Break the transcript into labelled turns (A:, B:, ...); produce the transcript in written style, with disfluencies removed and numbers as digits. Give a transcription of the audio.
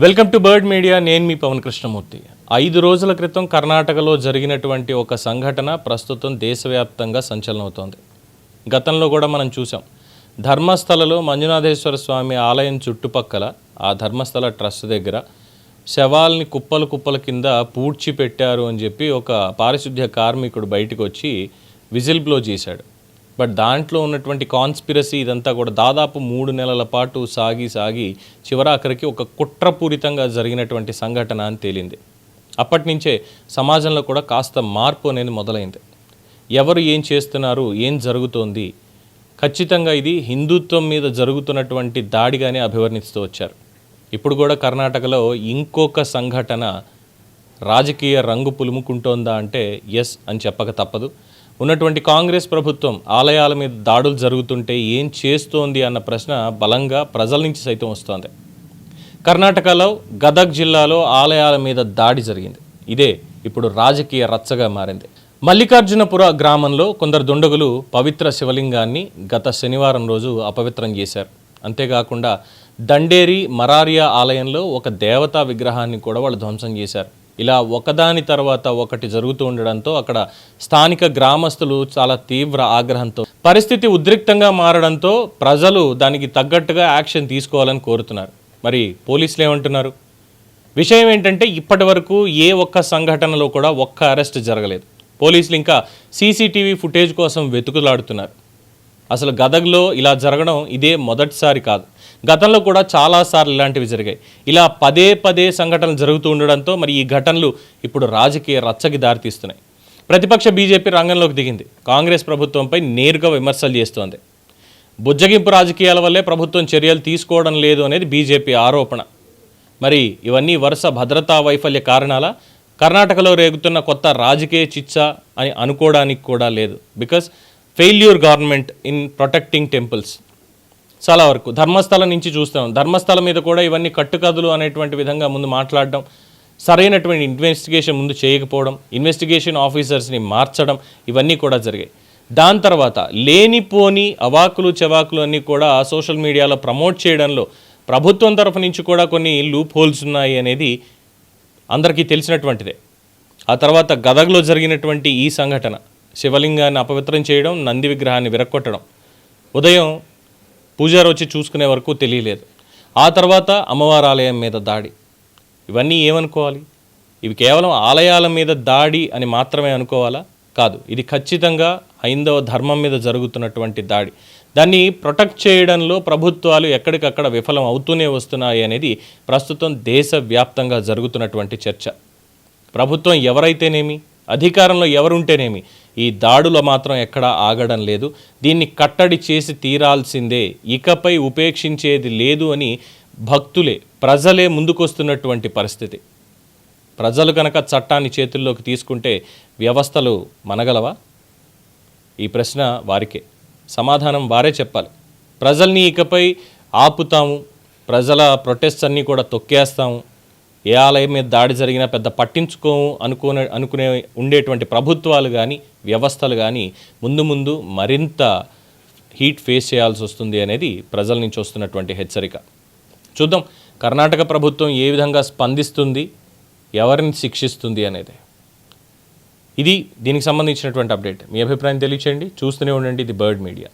A: Welcome to bird media. నేను మీ పవన్ కృష్ణమూర్తి. 5 రోజుల క్రితం కర్ణాటకలో జరిగినటువంటి ఒక సంఘటన ప్రస్తుతం దేశవ్యాప్తంగా సంచలనమవుతోంది. గతంలో కూడా మనం చూసాం. ధర్మస్థలలో మంజునాథేశ్వర స్వామి ఆలయం చుట్టుపక్కల ఆ ధర్మస్థల ట్రస్ట్ దగ్గర శవాల్ని కుప్పల కింద పూడ్చిపెట్టారు అని చెప్పి ఒక పారిశుద్ధ్య కార్మికుడు బయటకు వచ్చి విజిల్ బ్లో చేశాడు. బట్ దాంట్లో ఉన్నటువంటి కాన్స్పిరసీ ఇదంతా కూడా దాదాపు 3 నెలల పాటు సాగి చివరాఖరికి ఒక కుట్రపూరితంగా జరిగినటువంటి సంఘటన అని తేలింది. అప్పటి నుంచే సమాజంలో కూడా కాస్త మార్పు అనేది మొదలైంది. ఎవరు ఏం చేస్తున్నారు, ఏం జరుగుతోంది, ఖచ్చితంగా ఇది హిందుత్వం మీద జరుగుతున్నటువంటి దాడిగానే అభివర్ణిస్తూ వచ్చారు. ఇప్పుడు కూడా కర్ణాటకలో ఇంకొక సంఘటన రాజకీయ రంగు పులుముకుంటోందా అంటే ఎస్ అని చెప్పక తప్పదు. ఉన్నటువంటి కాంగ్రెస్ ప్రభుత్వం ఆలయాల మీద దాడులు జరుగుతుంటే ఏం చేస్తోంది అన్న ప్రశ్న బలంగా ప్రజల నుంచి సైతం వస్తోంది. కర్ణాటకలో గదగ్ జిల్లాలో ఆలయాల మీద దాడి జరిగింది. ఇదే ఇప్పుడు రాజకీయ రచ్చగా మారింది. మల్లికార్జునపుర గ్రామంలో కొందరు దుండగులు పవిత్ర శివలింగాన్ని గత శనివారం రోజు అపవిత్రం చేశారు. అంతేకాకుండా దండేరి మరారియా ఆలయంలో ఒక దేవతా విగ్రహాన్ని కూడా వాళ్ళు ధ్వంసం చేశారు. ఇలా ఒకదాని తర్వాత ఒకటి జరుగుతూ ఉండడంతో అక్కడ స్థానిక గ్రామస్తులు చాలా తీవ్ర ఆగ్రహంతో, పరిస్థితి ఉద్రిక్తంగా మారడంతో ప్రజలు దానికి తగ్గట్టుగా యాక్షన్ తీసుకోవాలని కోరుతున్నారు. మరి పోలీసులు ఏమంటున్నారు? విషయం ఏంటంటే ఇప్పటి వరకు ఏ ఒక్క సంఘటనలో కూడా ఒక్క అరెస్ట్ జరగలేదు. పోలీసులు ఇంకా సీసీటీవీ ఫుటేజ్ కోసం వెతుకులాడుతున్నారు. అసలు గదగ్లో ఇలా జరగడం ఇదే మొదటిసారి కాదు. గతంలో కూడా చాలాసార్లు ఇలాంటివి జరిగాయి. ఇలా పదే సంఘటనలు జరుగుతూ ఉండడంతో మరి ఈ ఘటనలు ఇప్పుడు రాజకీయ రచ్చకి దారితీస్తున్నాయి. ప్రతిపక్ష బీజేపీ రంగంలోకి దిగింది. కాంగ్రెస్ ప్రభుత్వంపై నేరుగా విమర్శలు చేస్తోంది. బుజ్జగింపు రాజకీయాల వల్లే ప్రభుత్వం చర్యలు తీసుకోవడం లేదు అనేది బీజేపీ ఆరోపణ. మరి ఇవన్నీ వరుస భద్రతా వైఫల్య కారణాలా, కర్ణాటకలో రేగుతున్న కొత్త రాజకీయ చిచ్చ అని అనుకోవడానికి కూడా లేదు. Because failure government in protecting temples. చాలా వరకు ధర్మస్థలం నుంచి చూస్తాం. ధర్మస్థలం మీద కూడా ఇవన్నీ కట్టుకథలు అనేటువంటి విధంగా ముందు మాట్లాడడం, సరైనటువంటి ఇన్వెస్టిగేషన్ ముందు చేయకపోవడం, ఇన్వెస్టిగేషన్ ఆఫీసర్స్ని మార్చడం, ఇవన్నీ కూడా జరిగాయి. దాని తర్వాత లేనిపోని అవాకులు చెవాకులు అన్నీ కూడా సోషల్ మీడియాలో ప్రమోట్ చేయడంలో ప్రభుత్వం తరఫు నుంచి కూడా కొన్ని లూప్ హోల్స్ ఉన్నాయి అనేది అందరికీ తెలిసినటువంటిదే. ఆ తర్వాత గదగ్లో జరిగినటువంటి ఈ సంఘటన, శివలింగాన్ని అపవిత్రం చేయడం, నంది విగ్రహాన్ని విరక్కొట్టడం, ఉదయం పూజారి వచ్చి చూసుకునే వరకు తెలియలేదు. ఆ తర్వాత అమ్మవారి ఆలయం మీద దాడి. ఇవన్నీ ఏమనుకోవాలి? ఇవి కేవలం ఆలయాల మీద దాడి అని మాత్రమే అనుకోవాలా? కాదు, ఇది ఖచ్చితంగా హైందవ ధర్మం మీద జరుగుతున్నటువంటి దాడి. దాన్ని ప్రొటెక్ట్ చేయడంలో ప్రభుత్వాలు ఎక్కడికక్కడ విఫలం అవుతూనే వస్తున్నాయి అనేది ప్రస్తుతం దేశవ్యాప్తంగా జరుగుతున్నటువంటి చర్చ. ప్రభుత్వం ఎవరైతేనేమి, అధికారంలో ఎవరుంటేనేమి ఈ దాడులు మాత్రం ఎక్కడా ఆగడం లేదు. దీన్ని కట్టడి చేసి తీరాల్సిందే, ఇకపై ఉపేక్షించేది లేదు అని భక్తులే, ప్రజలే ముందుకొస్తున్నటువంటి పరిస్థితి. ప్రజలు కనుక చట్టాన్ని చేతుల్లోకి తీసుకుంటే వ్యవస్థలు మనగలవా? ఈ ప్రశ్న వారికే, సమాధానం వారే చెప్పాలి. ప్రజల్ని ఇకపై ఆపుతాము, ప్రజల ప్రొటెస్ట్ అన్నీ కూడా తొక్కేస్తాము, ఏ ఆలయం మీద దాడి జరిగినా పెద్ద పట్టించుకోము అనుకునే ఉండేటువంటి ప్రభుత్వాలు కానీ వ్యవస్థలు కానీ ముందు మరింత హీట్ ఫేస్ చేయాల్సి వస్తుంది అనేది ప్రజల నుంచి వస్తున్నటువంటి హెచ్చరిక. చూద్దాం కర్ణాటక ప్రభుత్వం ఏ విధంగా స్పందిస్తుంది, ఎవరిని శిక్షిస్తుంది అనేది. ఇది దీనికి సంబంధించినటువంటి అప్డేట్. మీ అభిప్రాయం తెలియచేయండి. చూస్తూనే ఉండండి ది బర్డ్ మీడియా.